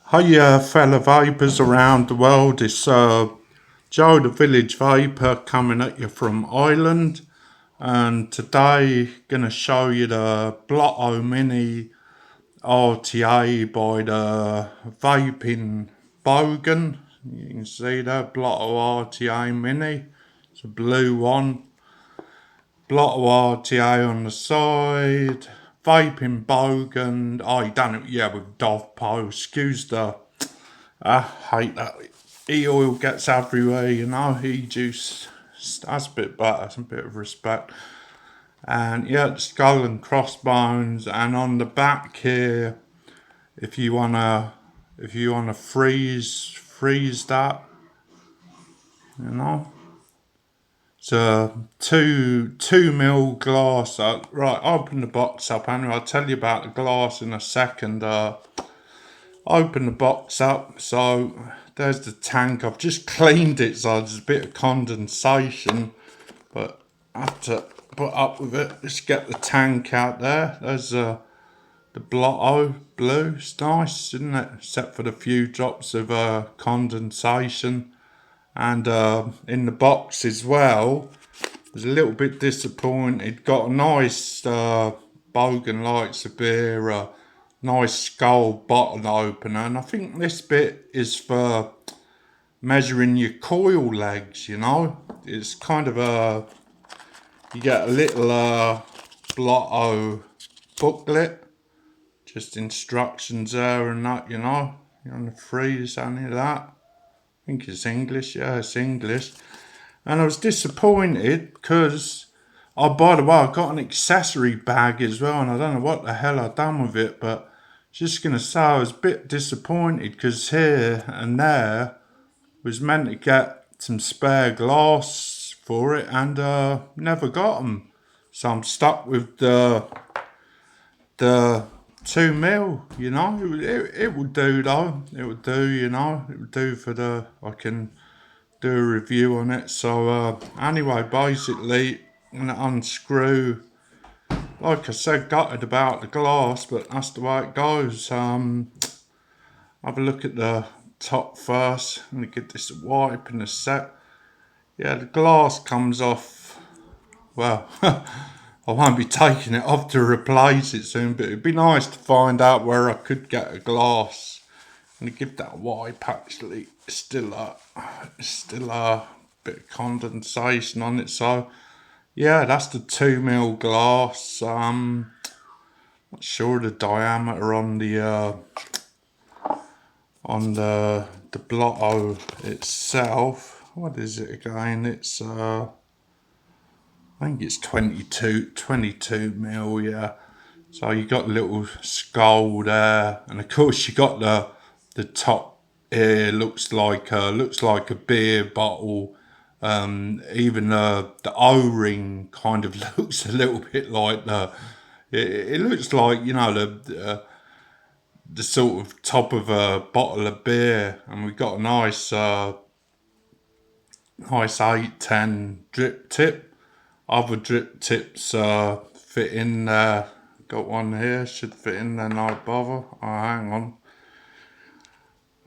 Hiya, fellow vapors around the world. It's Joe the Village Vapor coming at you from Ireland, and today gonna show you the Blotto Mini RTA by the Vaping Bogan. You can see that Blotto RTA Mini. It's a blue one. Blotto RTA on the side. Vaping Bogan. Oh, he done it, yeah, with Dovpo. Excuse the I hate that. E-oil gets everywhere, you know. E-juice, that's a bit better, some bit of respect. And yeah, the skull and crossbones, and on the back here, if you wanna freeze that, you know. It's a two mil glass. Right, open the box up. Anyway, I'll tell you about the glass in a second. Open the box up. So there's the tank. I've just cleaned it, so there's a bit of condensation, but I have to put up with it. Let's get the tank out there. There's the Blotto blue. It's nice, isn't it? Except for the few drops of condensation. And in the box as well, I was a little bit disappointed. Got a nice Bogan Lights of beer, nice skull bottle opener, and I think this bit is for measuring your coil legs. You know, it's kind of you get a little Blotto booklet, just instructions there and that. You know, you want to freeze any of that. I think it's English. Yeah, it's English. And I was disappointed because, oh, by the way, I got an accessory bag as well, and I don't know what the hell I done with it, but just gonna say I was a bit disappointed because here and there was meant to get some spare glass for it, and never got them. So I'm stuck with the 2 mil. You know, it would do though. It would do. You know, it would do for I can do a review on it. So anyway, basically, I'm gonna unscrew. Like I said, gutted about the glass, but that's the way it goes. Have a look at the top first. I'm gonna get this wipe in a sec. Yeah, the glass comes off. Well, I won't be taking it off to replace it soon, but it'd be nice to find out where I could get a glass. I'm gonna give that a wipe. Actually, it's still a bit of condensation on it. So yeah, that's the 2 mil glass. Not sure the diameter on the Blotto itself. What is it again? It's I think it's 22 mil. Yeah. So you got a little skull there, and of course you got the top here. Looks like a beer bottle. Even the O-ring kind of looks a little bit like it looks like, you know, the sort of top of a bottle of beer, and we've got a nice 810 drip tip. Other drip tips fit in there. Got one here, should fit in there, no bother. Oh, hang on.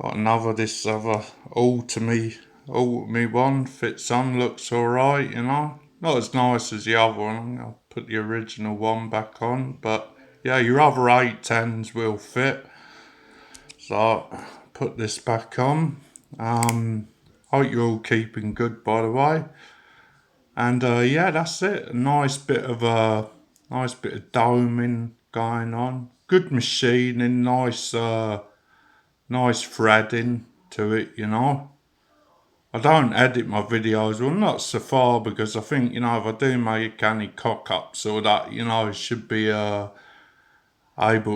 Got another, this other ultimate one fits on, looks alright, you know. Not as nice as the other one. I'll put the original one back on, but yeah, your other 810s will fit. So put this back on. Hope you're all keeping good, by the way. And yeah, that's it. A nice bit of doming going on. Good machining, nice threading to it, you know. I don't edit my videos, well, not so far, because I think, you know, if I do make any cock-ups or that, you know, I should be able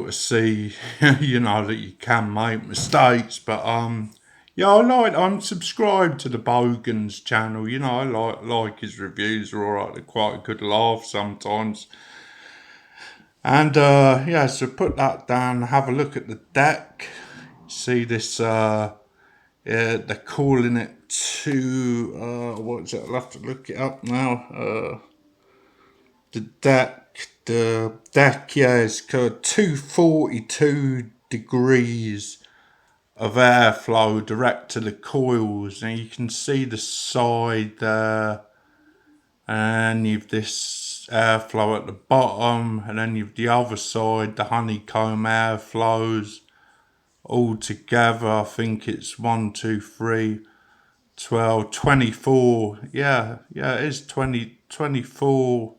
to see, you know, that you can make mistakes. But yeah, I'm subscribed to the Bogan's channel, you know. I like his reviews are alright, they're quite a good laugh sometimes. And yeah, so put that down, have a look at the deck. See this yeah, they're calling it what is it? I'll have to look it up now. The deck, yeah, it's got 242 degrees of airflow direct to the coils. And you can see the side there, and you've this airflow at the bottom, and then you've the other side, the honeycomb airflows all together. I think it's 1, 2, 3, 12, 24. Yeah, it is 20, 24.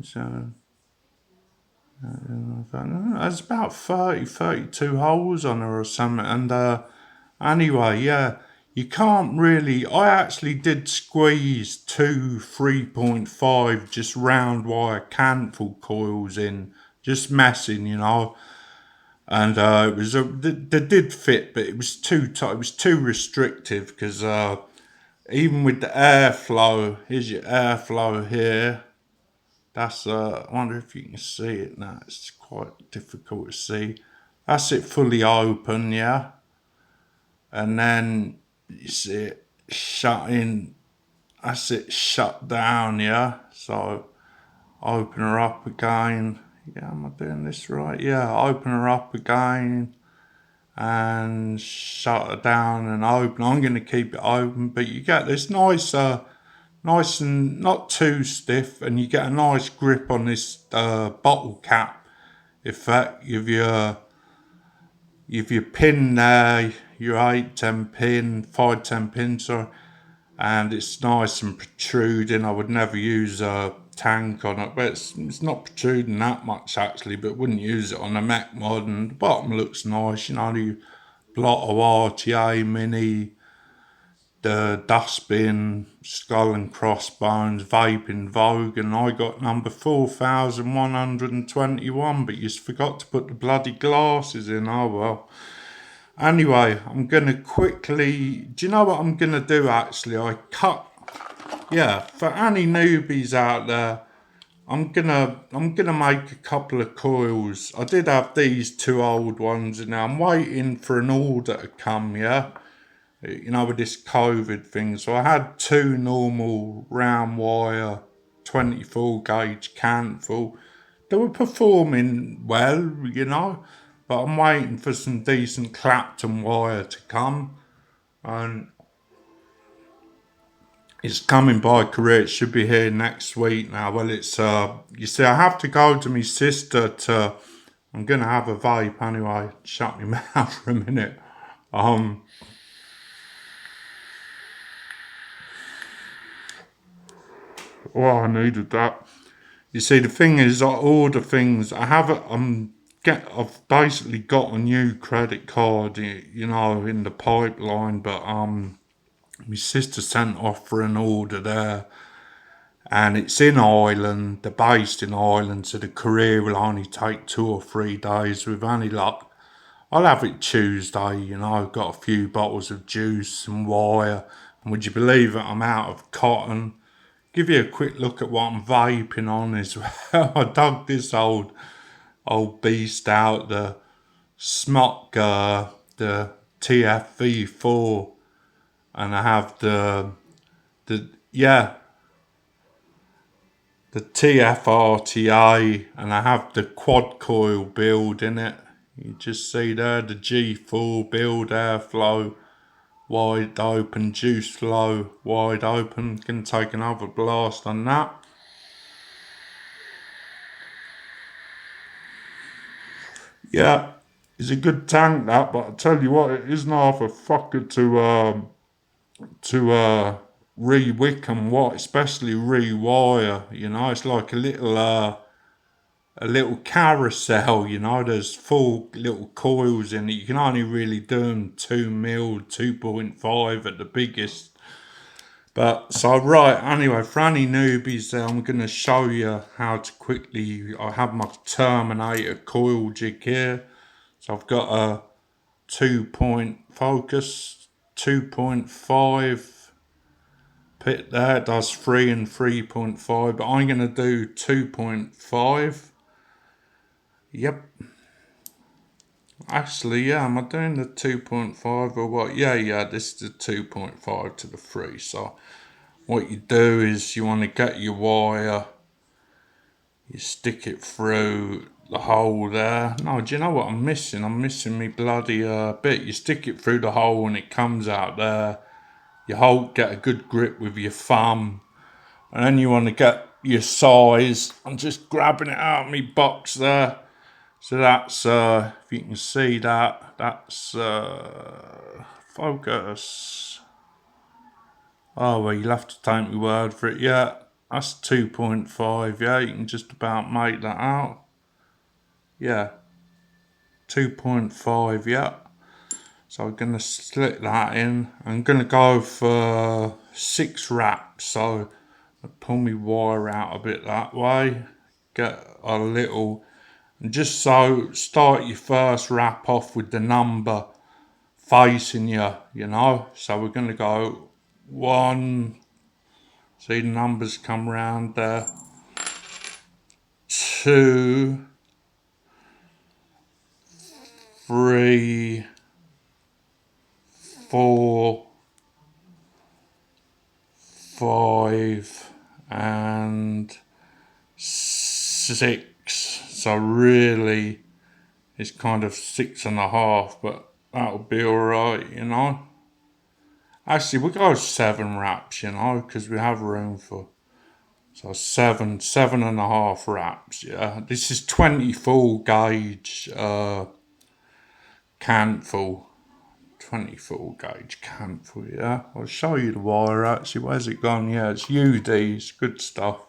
So there's about 30, 32 holes on her or something. And anyway, yeah, you can't really. I actually did squeeze two 3.5 just round wire cantle coils in, just messing, And it was they did fit, but it was too tight. It was too restrictive because even with the airflow, here's your airflow here. That's I wonder if you can see it now. It's quite difficult to see. That's it fully open, yeah. And then you see it shutting. That's it shut down, yeah. So open her up again. Yeah, am I doing this right? Yeah, open her up again and shut her down and open. I'm going to keep it open, but you get this nice and not too stiff, and you get a nice grip on this bottle cap effect. You've your pin there, your 8, 10 pin, 5, 10 pin, sorry, and it's nice and protruding. I would never use a tank on it, but it's not protruding that much actually, but wouldn't use it on a Mech mod. And the bottom looks nice, the Blotto Rta Mini, the dustbin, skull and crossbones, vaping Vogue, and I got number 4121, but you forgot to put the bloody glasses in. Oh well. Anyway, I'm gonna quickly. Do you know what I'm gonna do? Actually, Yeah, for any newbies out there, I'm gonna make a couple of coils. I did have these two old ones, and now I'm waiting for an order to come. Yeah, with this COVID thing. So I had two normal round wire 24 gauge cantle. They were performing well, but I'm waiting for some decent Clapton wire to come. And it's coming by courier. It should be here next week now. Well, it's, you see, I have to go to my sister I'm going to have a vape anyway. Shut my mouth for a minute. Oh, I needed that. You see, the thing is, I order things. I've basically got a new credit card, in the pipeline. But my sister sent off for an order there, and it's in Ireland. They're based in Ireland, so the courier will only take 2 or 3 days. With any luck, I'll have it Tuesday. I've got a few bottles of juice and wire. And would you believe it? I'm out of cotton. Give you a quick look at what I'm vaping on as well. I dug this old beast out, the Smok, the TFV4, and I have the TFRTA, and I have the quad coil build in it. You just see there the G4 build airflow. Wide open, juice flow, wide open. Can take another blast on that. Yeah, it's a good tank that, but I tell you what, it isn't half a fucker to re-wick and what, especially rewire. It's like a little carousel. There's 4 little coils in it. You can only really do them 2 mil, 2.5 at the biggest. But so right, anyway, for any newbies there, I'm going to show you how to quickly. I have my Terminator coil jig here. So I've got a 2-point focus, 2.5 pit there. It does 3 and 3.5, but I'm going to do 2.5. Yep. Actually, yeah, am I doing the 2.5 or what? Yeah, this is the 2.5 to the 3. So what you do is you want to get your wire, you stick it through the hole there. No, do you know what I'm missing? I'm missing me bloody bit. You stick it through the hole and it comes out there. You get a good grip with your thumb, and then you want to get your size. I'm just grabbing it out of my box there. So that's, if you can see that, that's, focus. Oh, well, you'll have to take my word for it. Yeah, that's 2.5. Yeah, you can just about make that out. Yeah, 2.5. Yeah. So I'm going to slit that in. I'm going to go for 6 wraps. So I pull my wire out a bit that way. Get a little, and just so start your first wrap off with the number facing you, you know. So we're going to go 1, see the numbers come round there, 2, 3, 4, 5, and 6. So really it's kind of 6.5, but that'll be alright, you know. Actually, we'll go 7 wraps, you know, because we have room for, so 7.5 wraps. Yeah, this is 20 full gauge cantful. 20 full gauge cantful. Yeah, I'll show you the wire. Actually, where's it gone? Yeah, it's UD's, good stuff.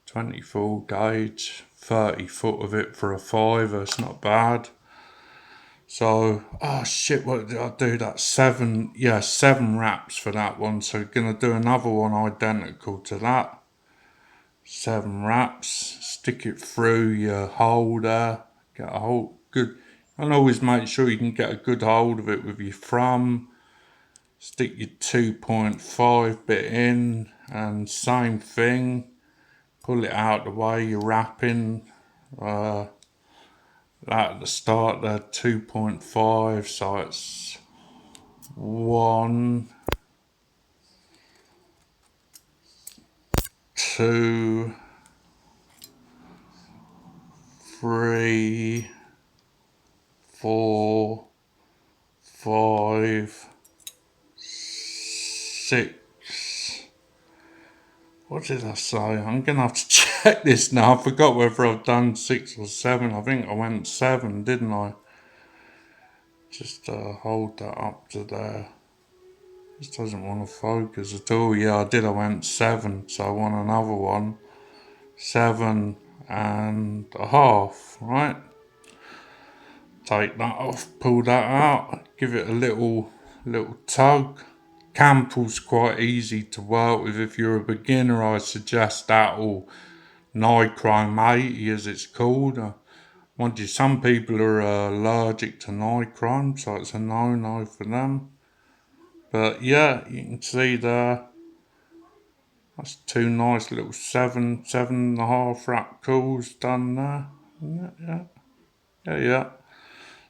20 full gauge, 30 foot of it for a £5. It's not bad. So, oh shit, what did I do? That's 7 wraps for that one. So gonna do another one identical to that. 7 wraps, stick it through your hole there, get a hold, good, and always make sure you can get a good hold of it with your thumb. Stick your 2.5 bit in, and same thing, pull it out the way you're wrapping. At the start there, 2.5, so it's 1, 2, 3, 4, 5, 6. What did I say? I'm gonna have to check this now. I forgot whether I've done 6 or 7. I think I went 7, didn't I? Just hold that up to there. This doesn't want to focus at all. Yeah, I did. I went 7, so I want another one. 7.5, right? Take that off, pull that out, give it a little tug. Campbell's quite easy to work with. If you're a beginner, I suggest that, or Nichrome 80 as it's called. Mind you, some people are allergic to Nichrome, so it's a no-no for them. But yeah, you can see there, that's 2 nice little 7.5 wrap cools done there. Yeah.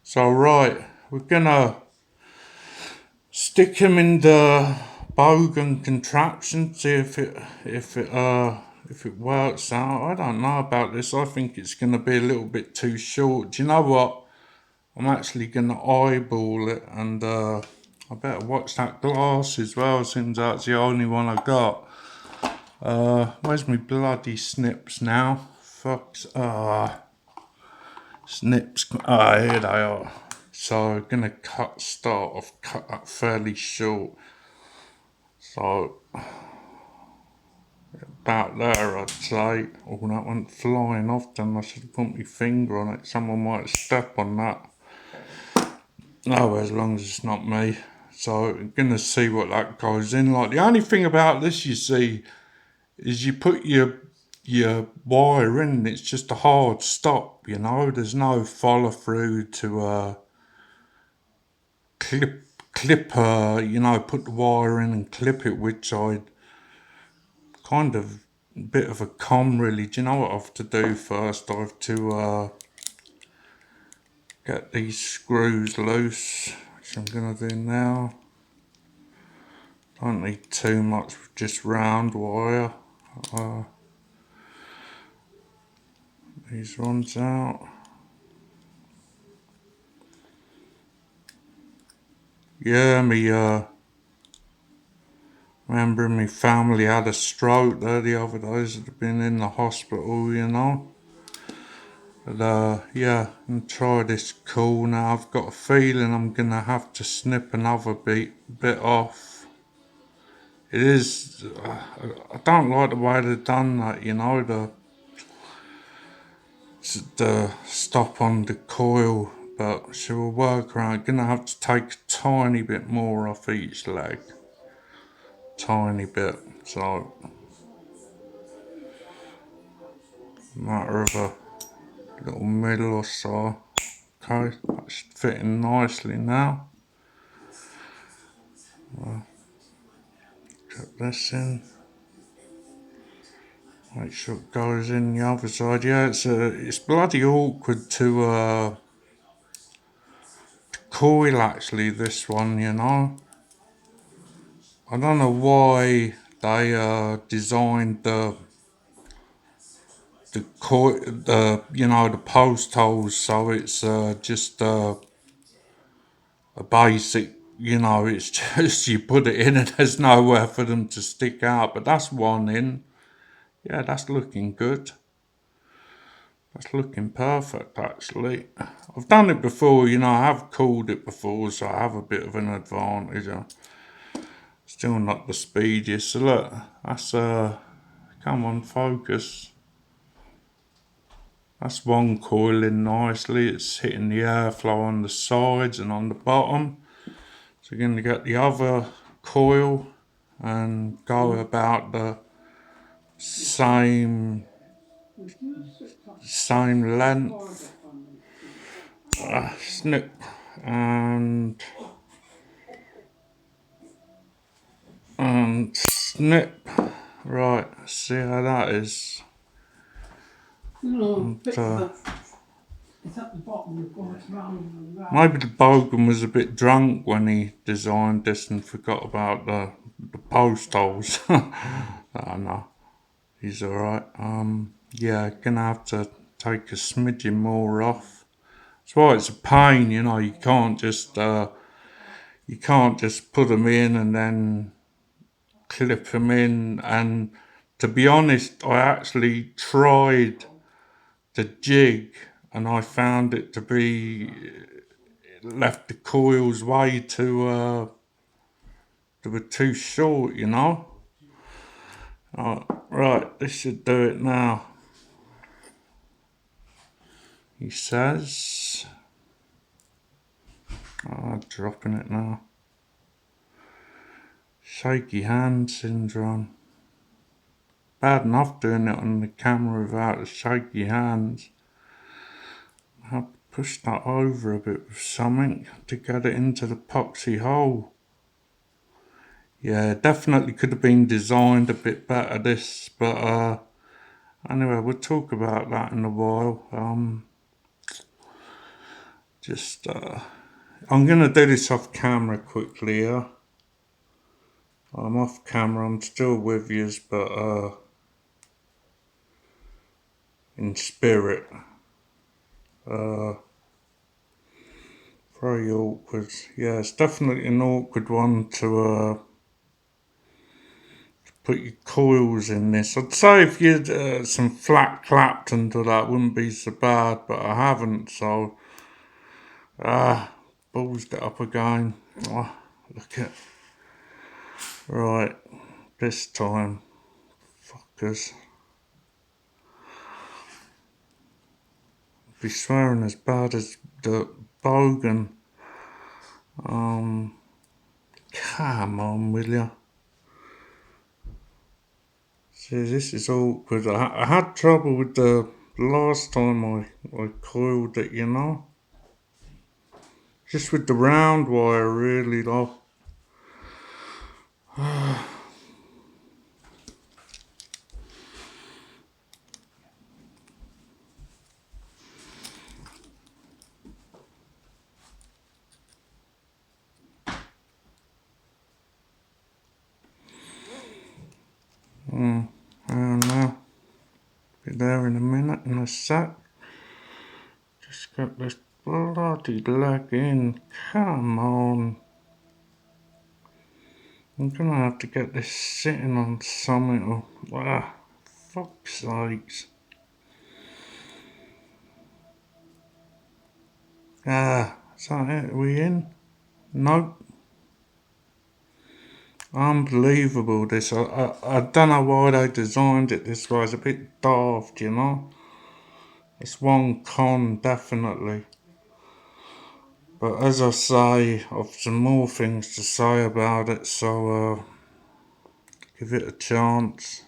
So right, we're gonna stick him in the bogan contraption, see if it works out. I don't know about this. I think it's gonna be a little bit too short. Do you know what? I'm actually gonna eyeball it, and I better watch that glass as well, since that's the only one I got. Where's my bloody snips now? Fucks. Snips. Here they are. So I'm gonna cut that fairly short. So about there, I'd say. Oh, that went flying off. Then I should have put my finger on it. Someone might step on that. No, as long as it's not me. So I'm gonna see what that goes in like. The only thing about this, you see, is you put your wire in, and it's just a hard stop, you know. There's no follow through to clip you know, put the wire in and clip it, which I'd kind of a bit of a con really. Do you know what I have to do first? I have to get these screws loose, which I'm gonna do now. Don't need too much, just round wire. these ones out. Yeah, remember my family had a stroke there the other days. They'd been in the hospital, you know. But yeah, and try this cool now. I've got a feeling I'm gonna have to snip another bit off. It is. I don't like the way they've done that. You know, the stop on the coil, but she will work around. Gonna have to take a tiny bit more off each leg. Tiny bit. So matter of a little middle or so. Okay, that's fitting nicely now. Put this in. Make sure it goes in the other side. Yeah, it's bloody awkward to coil actually, this one, you know. I don't know why they designed the coil, the post holes, so it's just a basic, it's just you put it in and there's nowhere for them to stick out. But that's one in. Yeah, that's looking good. That's looking perfect, actually. I've done it before, I have cooled it before, so I have a bit of an advantage. Still not the speediest. So look, that's come on, focus. That's one coiling nicely. It's hitting the airflow on the sides and on the bottom. So you're going to get the other coil and go about the same length. Snip and snip. Right, see how that is. And, it's at the bottom, of course, rather than that. maybe the bogan was a bit drunk when he designed this and forgot about the post holes. I don't know. He's alright. Yeah, gonna have to take a smidgen more off. That's why it's a pain, you can't just put them in and then clip them in. And to be honest, I actually tried the jig and I found it to be left the coils way too they were too short, Right, this should do it now, he says. Dropping it now. Shaky hand syndrome. Bad enough doing it on the camera without the shaky hands. I have to push that over a bit with something to get it into the epoxy hole. Yeah, definitely could have been designed a bit better, this, but anyway, we'll talk about that in a while. I'm gonna do this off camera quickly, yeah? I'm off camera, I'm still with yous, but in spirit. Very awkward. Yeah, it's definitely an awkward one to put your coils in this. I'd say if you'd some flat Clapton to that, wouldn't be so bad, but I haven't, so ballsed it up again. Oh, look at. Right, this time, fuckers. Be swearing as bad as the bogan. Come on, will ya? See, this is awkward. I had trouble with the last time I coiled it, Just with the round wire, really, though. I don't know. Be there in a minute, in a sec. get this bloody leg in. Come on. I'm gonna have to get this sitting on something. Fuck's sakes. Is that it? Are we in? Nope. Unbelievable this. I don't know why they designed it this way. It's a bit daft, you know. It's one con, definitely. But as I say, I've some more things to say about it, so give it a chance.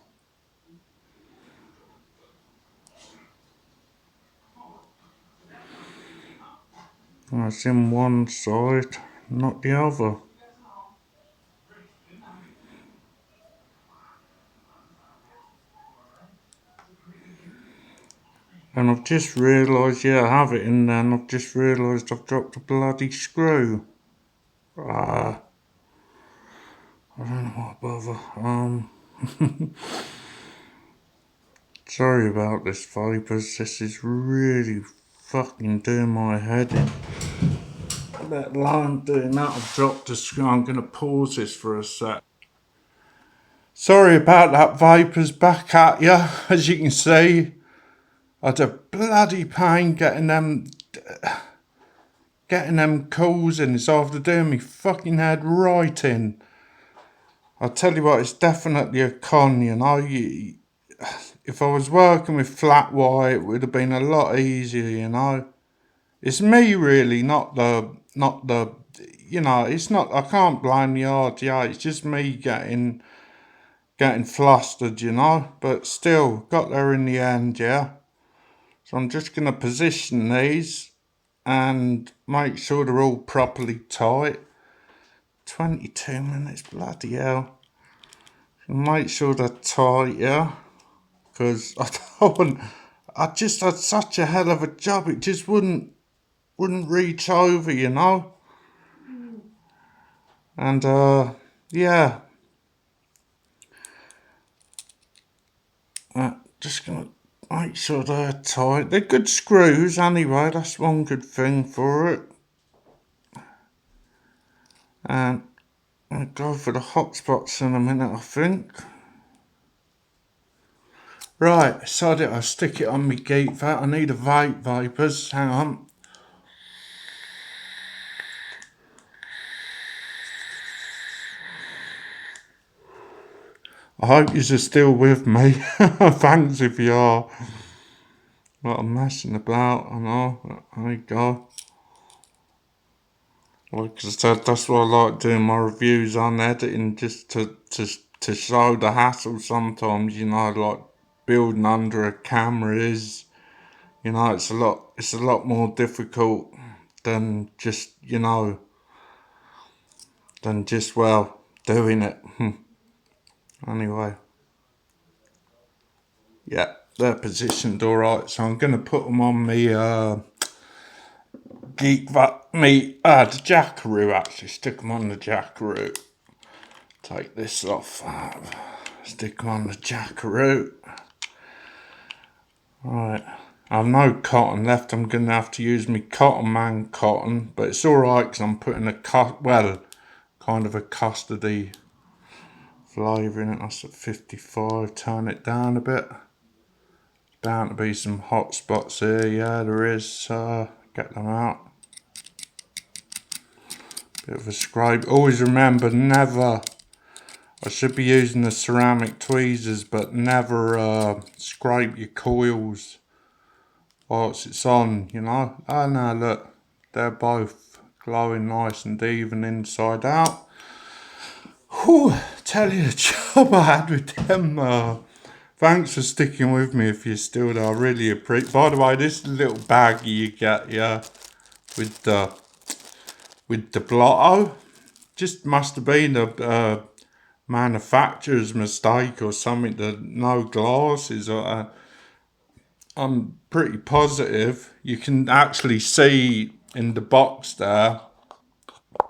It's in one side, not the other. And I've just realised, I have it in there, and I've just realised I've dropped a bloody screw. I don't know what bother. Sorry about this, vapors. This is really fucking doing my head in. Let alone doing that, I've dropped a screw. I'm going to pause this for a sec. Sorry about that, vapors. Back at ya. As you can see, I had a bloody pain getting them calls in. It's after doing me fucking head right in. I'll tell you what, it's definitely a con, you know. If I was working with flat white, it would have been a lot easier, you know. It's me really, not the, you know, it's not, I can't blame the RTA, it's just me getting flustered, you know. But still, got there in the end, yeah. So I'm just going to position these and make sure they're all properly tight. 22 minutes, bloody hell. Make sure they're tight, yeah. Because I don't want, I just had such a hell of a job, it just wouldn't reach over, you know. And yeah. Just gonna make sure they're tight. They're good screws anyway, that's one good thing for it. And I'll go for the hot spots in a minute, I think. Right, so I'll stick it on my geek vat. I need a vape, vapors. Hang on. I hope you're still with me. Thanks if you are. What I'm messing about, I know. There you go. Like I said, that's why I like doing my reviews on editing, just to show the hassle sometimes, you know, like building under a camera is, you know, it's a lot more difficult than just, you know, well, doing it. Anyway. Yeah, they're positioned alright, so I'm gonna put them on me the jackaroo actually, stick them on the jackaroo. Take this off, stick them on the jackaroo. Right, I've no cotton left, I'm gonna have to use my Cotton Man cotton, but it's alright because I'm putting kind of a custardy flavour in it. That's at 55, turn it down a bit. Bound to be some hot spots here, yeah there is, get them out. Bit of a scrape, always remember never, I should be using the ceramic tweezers, but never scrape your coils whilst it's on, you know. Oh no, look, they're both glowing nice and even inside out. Whew, tell you the job I had with them. Thanks for sticking with me if you're still there. I really appreciate. By the way, this little baggie you get, yeah, with the Blotto, just must have been a manufacturer's mistake or something. That no glasses. I'm pretty positive. You can actually see in the box there.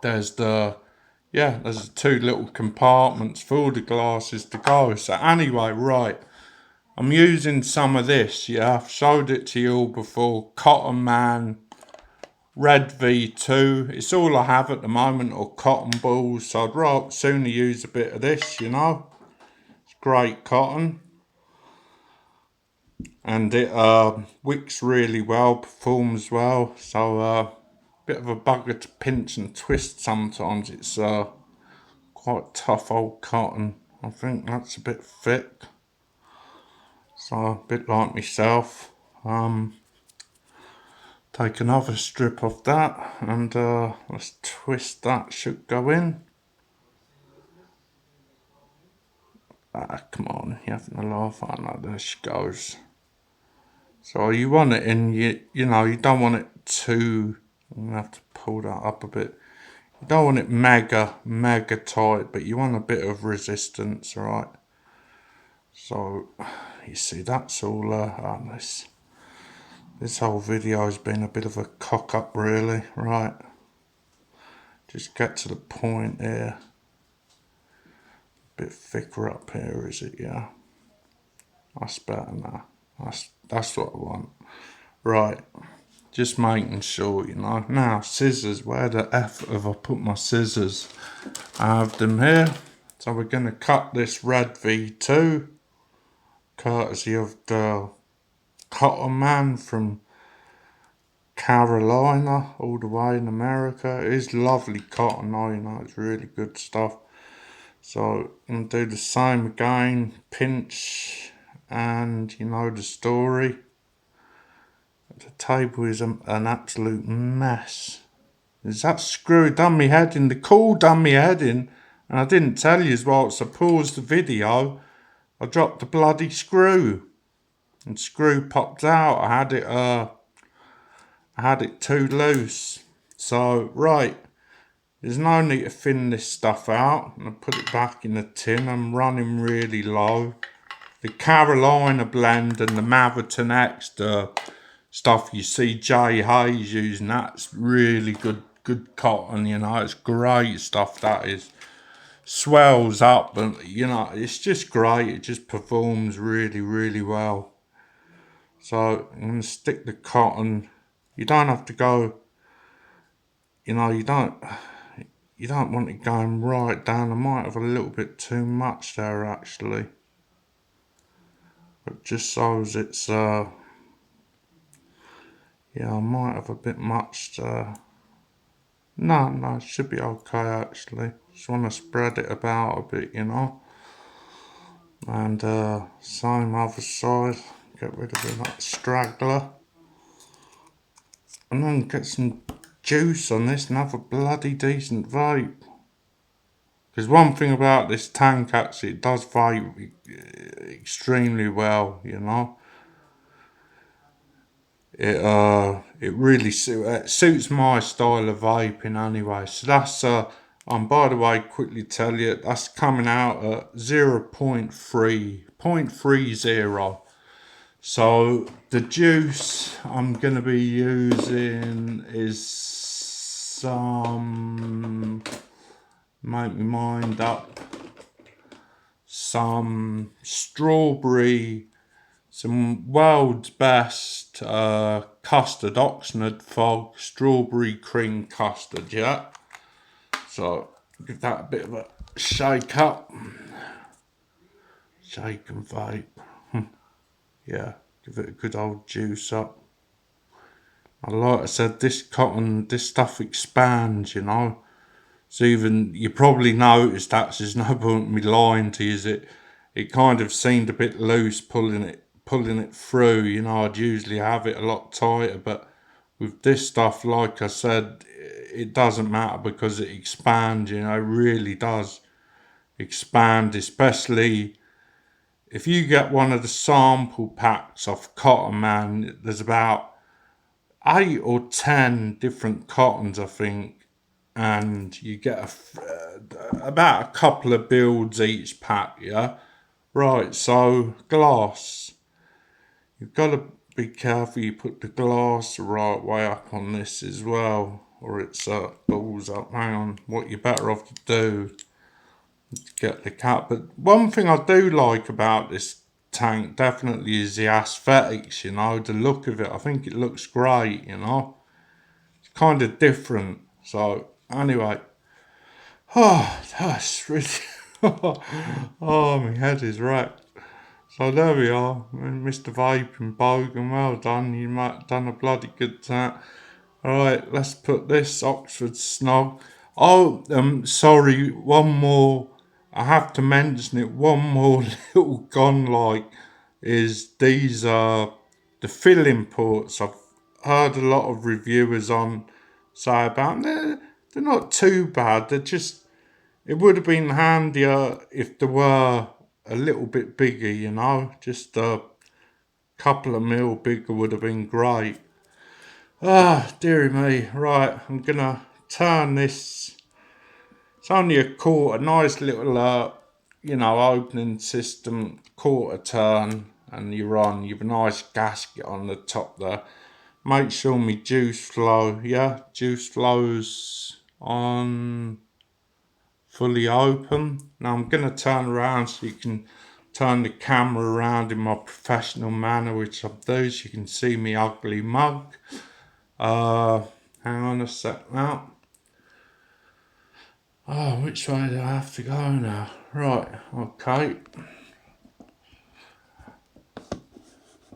There's the there's 2 little compartments for the glasses to go. So anyway, right. I'm using some of this, yeah. I've showed it to you all before. Cotton Man red V2. It's all I have at the moment, or cotton balls, so I'd rather sooner use a bit of this, you know. It's great cotton. And it wicks really well, performs well, so bit of a bugger to pinch and twist sometimes. It's quite tough old cotton. I think that's a bit thick, so a bit like myself. Take another strip of that and let's twist that, should go in. Come on, you having a laugh? Oh no, there she goes. So you want it in, you know, you don't want it too, I'm gonna have to pull that up a bit. You don't want it mega tight, but you want a bit of resistance, right? So you see, that's all. This whole video has been a bit of a cock up, really, right? Just get to the point here. Bit thicker up here, is it? Yeah, that's better now. That's what I want. Right, just making sure, you know. Now, scissors. Where the F have I put my scissors? I have them here. So we're going to cut this red V2, courtesy of the cotton man from Carolina, all the way in America. It is lovely cotton though, you know, it's really good stuff. So I'm going to do the same again, pinch, and you know the story. The table is an absolute mess. Is that screw done me head in? The cool done me head in, and I didn't tell you as well, so I paused the video. I dropped the bloody screw, and screw popped out. I had it too loose. So right, there's no need to thin this stuff out. I'm gonna put it back in the tin. I'm running really low. The Carolina blend and the Maverton X, the stuff you see Jay Hayes using, that's really good cotton, you know. It's great stuff, that is. Swells up, and you know, it's just great. It just performs really well. So I'm going to stick the cotton. You don't have to go, you know, you don't want it going right down. I might have a little bit too much there actually, but just so as it's yeah, I might have a bit much there. No, it should be okay actually. Just want to spread it about a bit, you know. And same other side. Get rid of that straggler. And then get some juice on this and have a bloody decent vape. Because one thing about this tank, actually, it does vape extremely well, you know. It really suits my style of vaping anyway. So that's by the way, quickly tell you, that's coming out at 0.30. So the juice I'm gonna be using is some, make my mind up, some strawberry, some world's best custard, Oxnard Fog strawberry cream custard, yeah. So give that a bit of a shake up, shake and vape. Yeah, give it a good old juice up. And like I said, this cotton, this stuff expands, you know. So even, you probably noticed that, so there's no point in me lying to you, it kind of seemed a bit loose pulling it through, you know. I'd usually have it a lot tighter, but with this stuff, like I said, it doesn't matter because it expands, you know, it really does expand, especially if you get one of the sample packs off Cotton Man. There's about 8 or 10 different cottons, I think, and you get about a couple of builds each pack, yeah? Right, so glass. You've got to be careful you put the glass the right way up on this as well, or it's balls up. Hang on, what you're better off to do is get the cap. But one thing I do like about this tank definitely is the aesthetics, you know, the look of it. I think it looks great, you know. kind of different. So anyway, oh, that's really, oh, my head is wrecked. So there we are, Mr. Vaping Bogan. Well done, you might done a bloody good time. Alright, let's put this Oxford Snog. Oh, sorry, one more. I have to mention it. One more little gone like is these are the filling ports. I've heard a lot of reviewers on say about them. They're not too bad. They're just, it would have been handier if they were a little bit bigger, you know. Just a couple of mil bigger would have been great. Ah, dearie me. Right, I'm gonna turn this. It's only a quarter, nice little, opening system, quarter turn, and you're on. You've a nice gasket on the top there. Make sure my juice flow, juice flows on fully open. Now I'm gonna turn around so you can turn the camera around in my professional manner, which I do, so you can see me ugly mug. Hang on a sec now. Oh, which way do I have to go now? Right, okay.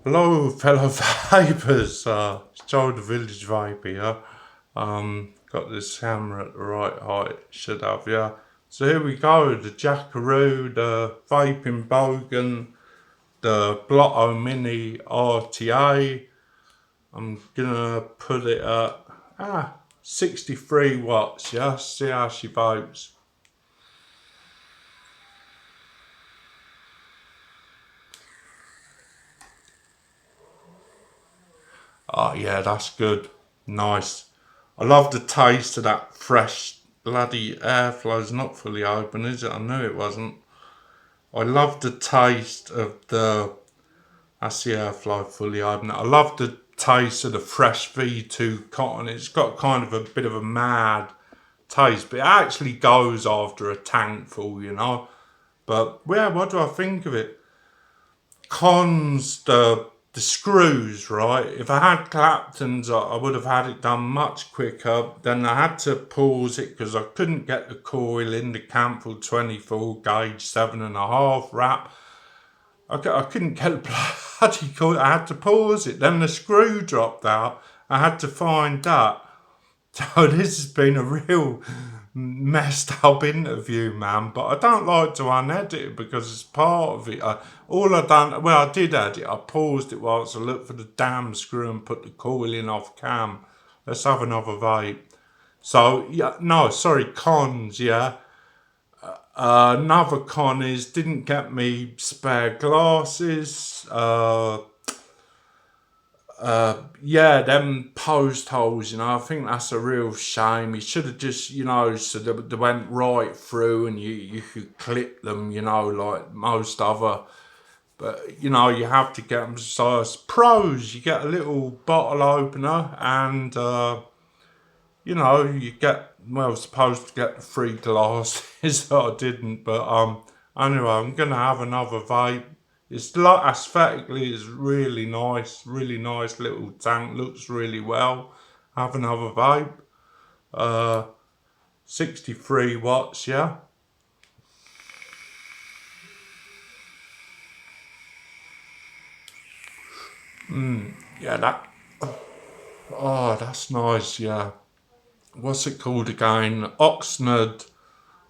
Hello, fellow vapors. It's Joe the Village Vape here. Got this camera at the right height, should have, yeah. So here we go, the Jackaroo, the Vaping Bogan, the Blotto Mini RTA. I'm gonna put it at 63 watts, yeah? See how she vapes. Oh yeah, that's good. Nice. I love the taste of that fresh bloody airflow. It's not fully open, is it? I knew it wasn't. I love the taste of that's the airflow fully open. I love the taste of the fresh V2 cotton. It's got kind of a bit of a mad taste, but it actually goes after a tank full, you know. But yeah, what do I think of it? Cons, the screws, right? If I had Clapton's, I would have had it done much quicker. Then I had to pause it because I couldn't get the coil in the Campbell 24 gauge 7.5 wrap. I couldn't get the bloody coil. I had to pause it. Then the screw dropped out. I had to find that. So this has been a real messed up interview, man. But I don't like to unedit it because it's part of it. I did edit. I paused it whilst I looked for the damn screw and put the coil in off cam. Let's have another vape. So yeah, no, sorry, cons, yeah. Another con is didn't get me spare glasses. Them post holes, I think that's a real shame. He should have just, so they went right through and you could clip them, like most other. But, you have to get them size. Pros, you get a little bottle opener and, you get, supposed to get the free glasses. I didn't, but anyway, I'm going to have another vape. It's like aesthetically, it's really nice little tank, looks really well. Have another vape. 63 watts, yeah. Yeah, that's nice, yeah. What's it called again? Oxnard,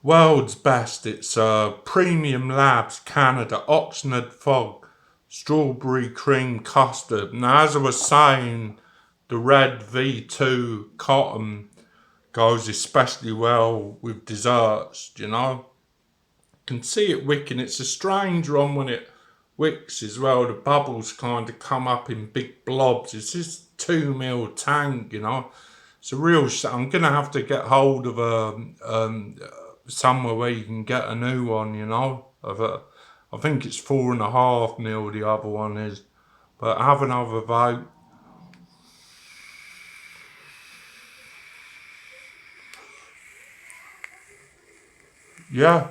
world's best. It's Premium Labs Canada, Oxnard Fog, strawberry cream custard. Now, as I was saying, the red V2 cotton goes especially well with desserts, Can see it wicking. It's a strange one when it wicks as well. The bubbles kind of come up in big blobs. It's this 2 mil tank, It's a real. I'm gonna have to get hold of somewhere where you can get a new one, I think it's 4.5 mil. The other one is, but have another vote. Yeah,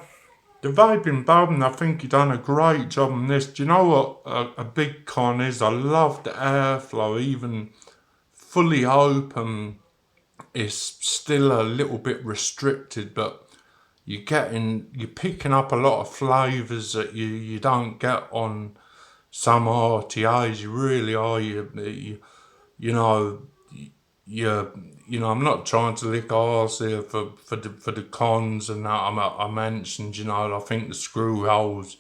the vaping Bowden, I think he done a great job on this. Do you know what a big con is? I love the airflow, even fully open. it's still a little bit restricted, but you're picking up a lot of flavours that you don't get on some RTAs. You really are. You know, I'm not trying to lick arse here for the cons and that I mentioned. I think the screw holes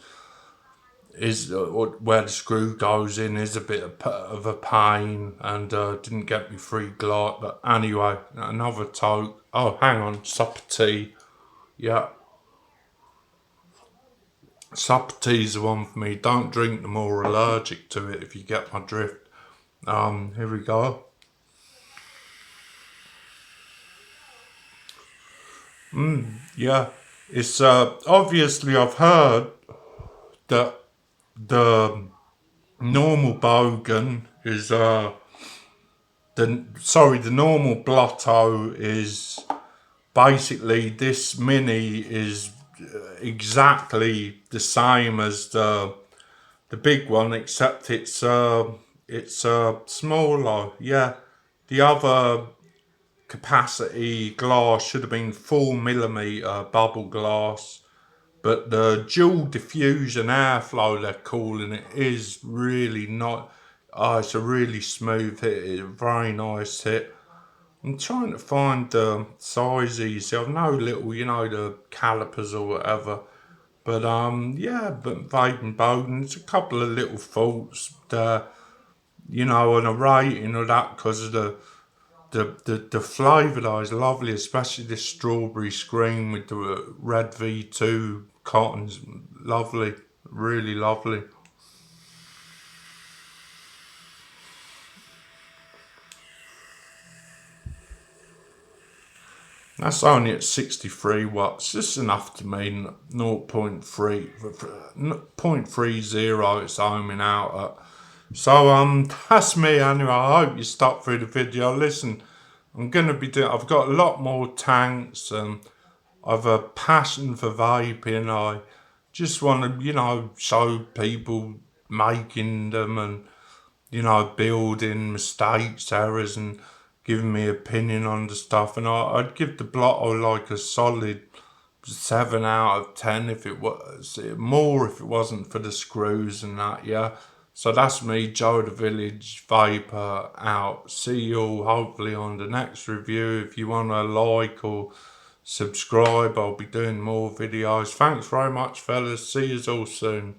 is where the screw goes in is a bit of a pain, and didn't get me free glide. But anyway, another toke. Oh, hang on, sup of tea. Yeah, sup of tea's the one for me. Don't drink them or allergic to it, if you get my drift. Here we go. Yeah, it's obviously I've heard that the normal bogan is the normal blotto is basically, this mini is exactly the same as the big one, except it's smaller. Yeah, the other capacity glass should have been 4mm bubble glass, but the dual diffusion airflow, they're calling it, is really not. It's a really smooth hit, a very nice hit. I'm trying to find the sizes. I've no little, the calipers or whatever. But yeah, but Vape and Bowden, there's a couple of little faults, and a rating of that, because of the flavour though is lovely, especially this strawberry screen with the red V2 cottons. Lovely, really lovely. That's only at 63 watts. This is enough to mean 0.30 it's homing out at. So that's me anyway. I hope you stuck through the video. Listen, I've got a lot more tanks, and I've a passion for vaping. I just want to, show people making them, and building mistakes, errors, and giving me opinion on the stuff. And I'd give the Blotto like a solid 7 out of 10 if it was more, if it wasn't for the screws and that. Yeah. So that's me, Joe the Village Vapor, out. See you all hopefully on the next review. If you want to like or subscribe, I'll be doing more videos. Thanks very much, fellas. See you all soon.